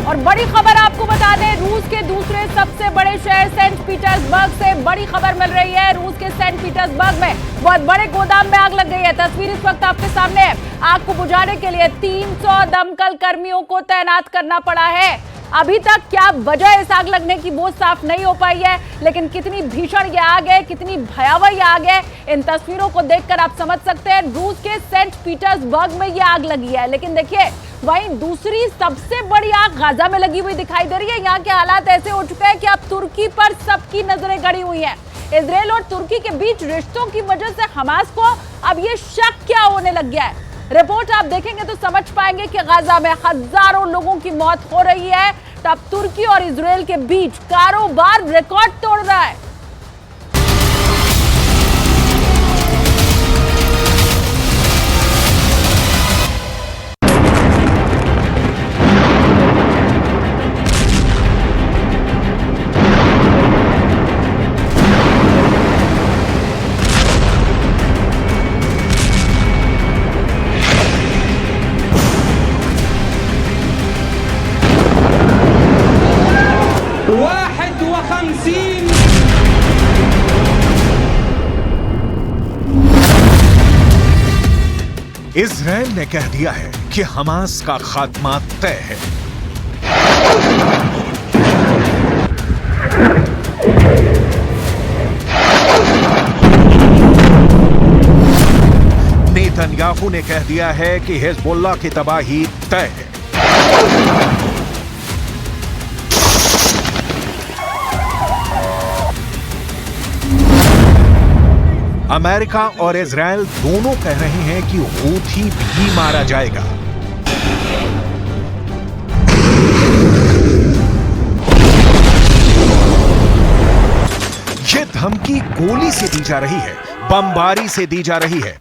और बड़ी खबर आपको बता दें, रूस के दूसरे सबसे बड़े शहर सेंट पीटर्सबर्ग से बड़ी खबर मिल रही है। रूस के सेंट पीटर्सबर्ग में बहुत बड़े गोदाम में आग लग गई है। तस्वीर इस वक्त आपके सामने है। आग को बुझाने के लिए 300 दमकल कर्मियों को तैनात करना पड़ा है। अभी तक क्या वजह इस आग लगने की वो साफ नहीं हो पाई है, लेकिन कितनी भीषण ये आग है, कितनी भयावह ये आग है, इन तस्वीरों को देखकर आप समझ सकते हैं। रूस के सेंट पीटर्सबर्ग में ये आग लगी है, लेकिन देखिए वहीं दूसरी सबसे बड़ी आग गाजा में लगी हुई दिखाई दे रही है। यहाँ के हालात ऐसे हो चुके हैं कि अब तुर्की पर सबकी नजरें गड़ी हुई हैं। इजरायल और तुर्की के बीच रिश्तों की वजह से हमास को अब ये शक क्या होने लग गया है। रिपोर्ट आप देखेंगे तो समझ पाएंगे कि गाजा में हजारों लोगों की मौत हो रही है, तब तुर्की और इजरायल के बीच कारोबार रिकॉर्ड तोड़ रहा है। इजरायल ने कह दिया है कि हमास का खात्मा तय है। नेतन्याहू ने कह दिया है कि हिजबुल्लाह की तबाही तय है। अमेरिका और इजरायल दोनों कह रहे हैं कि हूथी भी मारा जाएगा। ये धमकी गोली से दी जा रही है, बमबारी से दी जा रही है।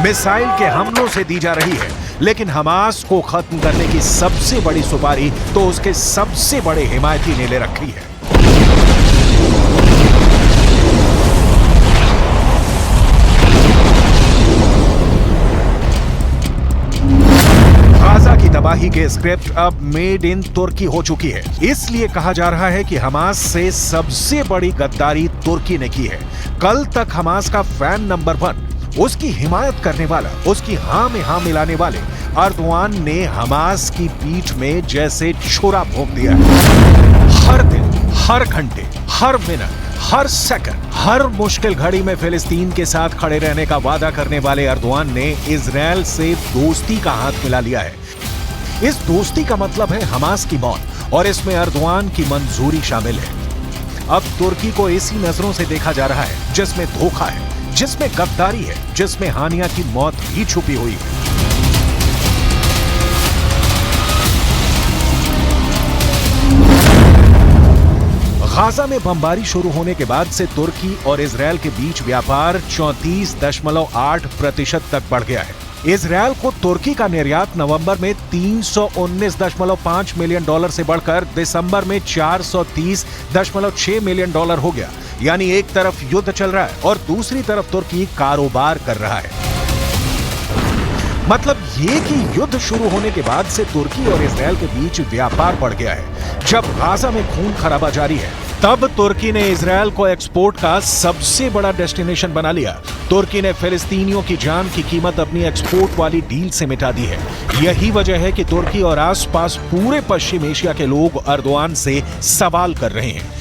मिसाइल के हमलों से दी जा रही है, लेकिन हमास को खत्म करने की सबसे बड़ी सुपारी तो उसके सबसे बड़े हिमायती ने ले रखी है। गाजा की तबाही के स्क्रिप्ट अब मेड इन तुर्की हो चुकी है। इसलिए कहा जा रहा है कि हमास से सबसे बड़ी गद्दारी तुर्की ने की है। कल तक हमास का फैन नंबर 1, उसकी हिमायत करने वाला, उसकी हां में हां मिलाने वाले अर्दवान ने हमास की पीठ में जैसे छुरा भोंक दिया है। हर दिन, हर घंटे, हर मिनट, हर सेकंड, हर मुश्किल घड़ी में फिलिस्तीन के साथ खड़े रहने का वादा करने वाले अर्दवान ने इजरायल से दोस्ती का हाथ मिला लिया है। इस दोस्ती का मतलब है हमास की मौत, और इसमें अर्दवान की मंजूरी शामिल है। अब तुर्की को ऐसी नजरों से देखा जा रहा है जिसमें धोखा है, जिसमें गद्दारी है, जिसमें हानिया की मौत भी छुपी हुई है। गाजा में बमबारी शुरू होने के बाद से तुर्की और इजरायल के बीच व्यापार 34.8% तक बढ़ गया है। इजरायल को तुर्की का निर्यात नवंबर में $319.5 मिलियन से बढ़कर दिसंबर में $430.6 मिलियन हो गया। यानी एक तरफ युद्ध चल रहा है और दूसरी तरफ तुर्की कारोबार कर रहा है। मतलब ये कि युद्ध शुरू होने के बाद से तुर्की और इजरायल के बीच व्यापार बढ़ गया है। जब गाजा में खून खराबा जारी है, तब तुर्की ने इजरायल को एक्सपोर्ट का सबसे बड़ा डेस्टिनेशन बना लिया। तुर्की ने फिलिस्तीनियों की जान की कीमत अपनी एक्सपोर्ट वाली डील से मिटा दी है। यही वजह है कि तुर्की और आसपास पूरे पश्चिम एशिया के लोग अर्दोआन से सवाल कर रहे हैं।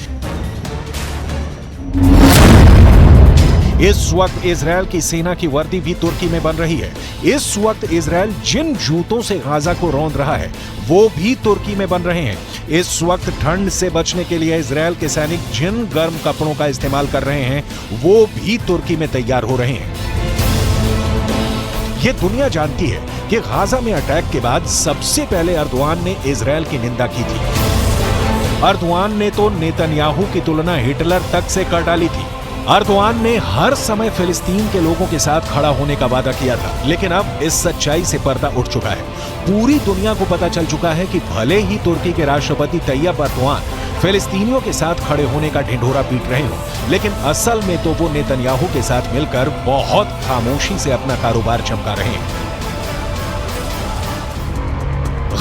इस वक्त इजरायल की सेना की वर्दी भी तुर्की में बन रही है। इस वक्त इजरायल जिन जूतों से गाजा को रौंद रहा है, वो भी तुर्की में बन रहे हैं। इस वक्त ठंड से बचने के लिए इजरायल के सैनिक जिन गर्म कपड़ों का इस्तेमाल कर रहे हैं, वो भी तुर्की में तैयार हो रहे हैं। ये दुनिया जानती है कि गाजा में अटैक के बाद सबसे पहले अर्दोआन ने इजरायल की निंदा की थी। अर्दोआन ने तो नेतन्याहू की तुलना हिटलर तक से कर डाली थी। अर्दोआन ने हर समय फिलिस्तीन के लोगों के साथ खड़ा होने का वादा किया था, लेकिन अब इस सच्चाई से पर्दा उठ चुका है। पूरी दुनिया को पता चल चुका है कि भले ही तुर्की के राष्ट्रपति तैयब अर्दोआन फिलिस्तीनियों के साथ खड़े होने का ढिंढोरा पीट रहे हो, लेकिन असल में तो वो नेतन्याहू के साथ मिलकर बहुत खामोशी से अपना कारोबार चमका रहे हैं।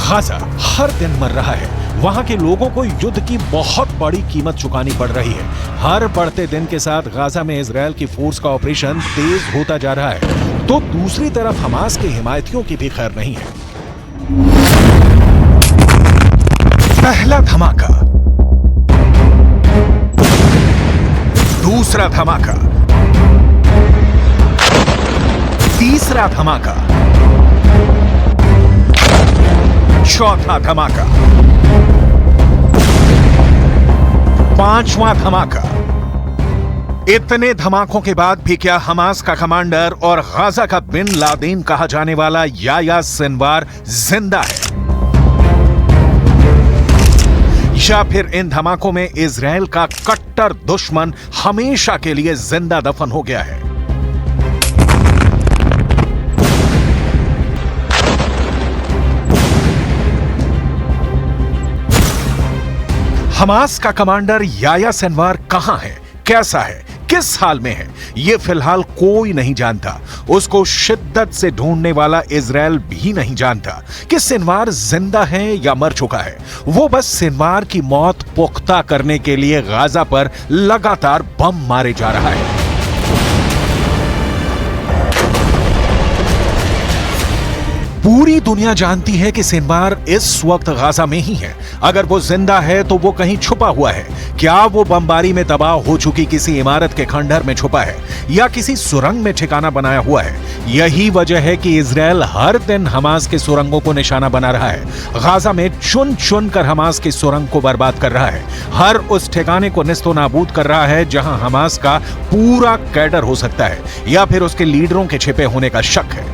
गाजा हर दिन मर रहा है, वहां के लोगों को युद्ध की बहुत बड़ी कीमत चुकानी पड़ रही है। हर बढ़ते दिन के साथ गाजा में इजरायल की फोर्स का ऑपरेशन तेज होता जा रहा है, तो दूसरी तरफ हमास के हिमायतियों की भी खैर नहीं है। पहला धमाका, दूसरा धमाका, तीसरा धमाका, चौथा धमाका, पांचवां धमाका। इतने धमाकों के बाद भी क्या हमास का कमांडर और गाजा का बिन लादेन कहा जाने वाला याह्या सिनवार जिंदा है, या फिर इन धमाकों में इजरायल का कट्टर दुश्मन हमेशा के लिए जिंदा दफन हो गया है? हमास का कमांडर याह्या सिनवार कहां है, कैसा है, किस हाल में है, ये फिलहाल कोई नहीं जानता। उसको शिद्दत से ढूंढने वाला इजरायल भी नहीं जानता कि सिनवार जिंदा है या मर चुका है। वो बस सिनवार की मौत पुख्ता करने के लिए गाजा पर लगातार बम मारे जा रहा है। पूरी दुनिया जानती है कि सिनवार इस वक्त गाजा में ही है। अगर वो जिंदा है तो वो कहीं छुपा हुआ है। क्या वो बमबारी में तबाह हो चुकी किसी इमारत के खंडहर में छुपा है या किसी सुरंग में ठिकाना बनाया हुआ है? यही वजह है कि इजरायल हर दिन हमास के सुरंगों को निशाना बना रहा है। गाजा में चुन चुन कर हमास की सुरंग को बर्बाद कर रहा है। हर उस ठिकाने को निस्तो नाबूद कर रहा है जहां हमास का पूरा कैडर हो सकता है या फिर उसके लीडरों के छिपे होने का शक है।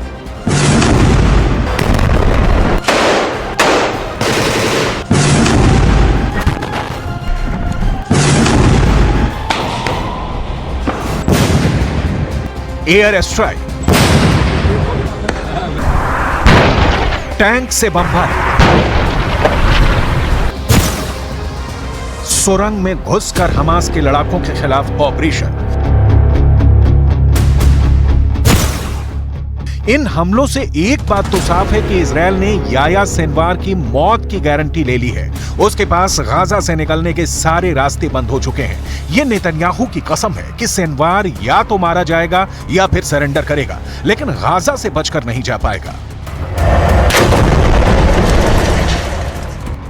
एयर स्ट्राइक, टैंक से बमबारी, सुरंग में घुसकर हमास के लड़ाकों के खिलाफ ऑपरेशन। इन हमलों से एक बात तो साफ है कि इजरायल ने याह्या सिनवार की मौत की गारंटी ले ली है। उसके पास गाजा से निकलने के सारे रास्ते बंद हो चुके हैं। यह नेतन्याहू की कसम है कि सिनवार या तो मारा जाएगा या फिर सरेंडर करेगा, लेकिन गाजा से बचकर नहीं जा पाएगा।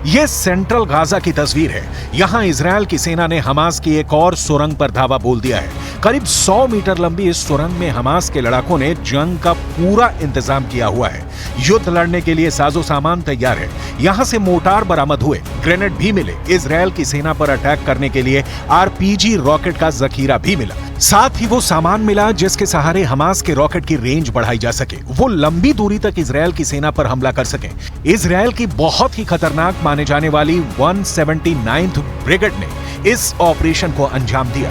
यह सेंट्रल गाजा की तस्वीर है। यहां इजरायल की सेना ने हमास की एक और सुरंग पर धावा बोल दिया है। करीब 100 मीटर लंबी इस सुरंग में हमास के लड़ाकों ने जंग का पूरा इंतजाम किया हुआ है। युद्ध लड़ने के लिए साजो सामान तैयार है। यहां से मोर्टार बरामद हुए, ग्रेनेड भी मिले। इजरायल की सेना पर अटैक करने के लिए आरपीजी रॉकेट का जखीरा भी मिला। साथ ही वो सामान मिला जिसके सहारे हमास के रॉकेट की रेंज बढ़ाई जा सके, वो लंबी दूरी तक इजरायल की सेना पर हमला कर सके। इजरायल की बहुत ही खतरनाक माने जाने वाली 179th ब्रिगेड ने इस ऑपरेशन को अंजाम दिया।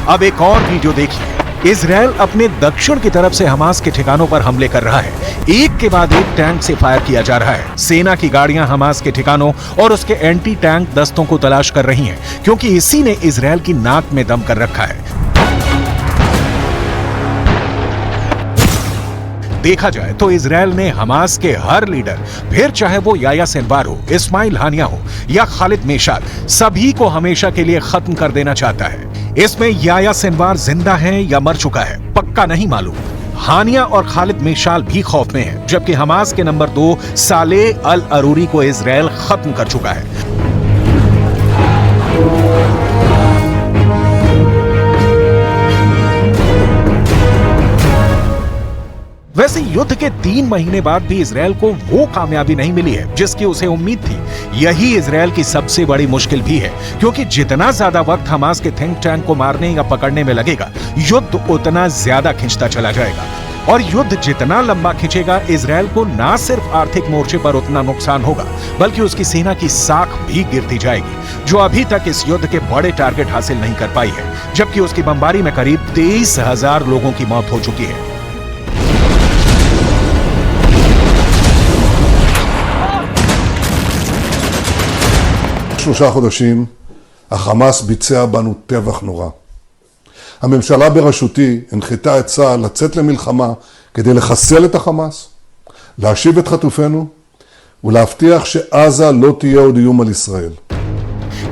अब एक और वीडियो देखिए। इजरायल अपने दक्षिण की तरफ से हमास के ठिकानों पर हमले कर रहा है। एक के बाद एक टैंक से फायर किया जा रहा है। सेना की गाड़ियां हमास के ठिकानों और उसके एंटी टैंक दस्तों को तलाश कर रही हैं, क्योंकि इसी ने इजरायल की नाक में दम कर रखा है। देखा जाए तो इजरायल ने हमास के हर लीडर, फिर चाहे वो याह्या सिनवार हो, इस्माइल हानिया हो या खालिद मेशाल, सभी को हमेशा के लिए खत्म कर देना चाहता है। इसमें याह्या सिनवार जिंदा है या मर चुका है पक्का नहीं मालूम। हानिया और खालिद मेशाल भी खौफ में है, जबकि हमास के नंबर 2 सालेह अल अरूरी को इजरायल खत्म कर चुका है। वैसे युद्ध के 3 महीने बाद भी इजरायल को वो कामयाबी नहीं मिली है जिसकी उसे उम्मीद थी। यही इजरायल की सबसे बड़ी मुश्किल भी है, क्योंकि जितना ज्यादा वक्त हमास के थिंक टैंक को मारने या पकड़ने में लगेगा, युद्ध उतना ज्यादा खिंचता चला जाएगा। और युद्ध जितना लंबा खिंचेगा, इजरायल को ना सिर्फ आर्थिक मोर्चे पर उतना नुकसान होगा, बल्कि उसकी सेना की साख भी गिरती जाएगी, जो अभी तक इस युद्ध के बड़े टारगेट हासिल नहीं कर पाई है, जबकि उसकी बमबारी में करीब 23,000 लोगों की मौत हो चुकी है। 3 חודשים החמאס ביצע בנו טבח נורא. הממשלה בראשותי הנחתה את צה"ל לצאת למלחמה כדי לחסל את החמאס, להשיב את חטופינו ולהבטיח שעזה לא תהיה עוד איום על ישראל.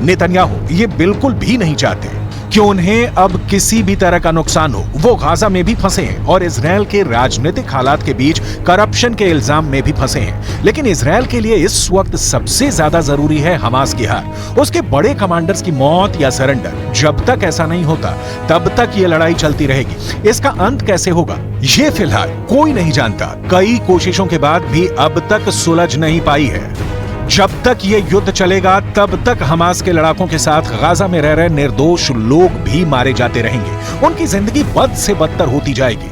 नेतन्याहू ये बिल्कुल भी नहीं चाहते कि उन्हें अब किसी भी तरह का नुकसान हो। वो गाजा में भी फंसे हैं और इजरायल के राजनीतिक हालात के बीच करप्शन के इल्जाम में भी फंसे हैं। लेकिन इजरायल के लिए इस वक्त सबसे ज्यादा जरूरी है हमास की हार, उसके बड़े कमांडर्स की मौत या सरेंडर। जब तक ऐसा नहीं होता तब तक ये लड़ाई चलती रहेगी। इसका अंत कैसे होगा ये फिलहाल कोई नहीं जानता। कई कोशिशों के बाद भी अब तक सुलझ नहीं पाई है। जब तक ये युद्ध चलेगा तब तक हमास के लड़ाकों के साथ गाजा में रह रहे निर्दोष लोग भी मारे जाते रहेंगे। उनकी जिंदगी बद से बदतर होती जाएगी।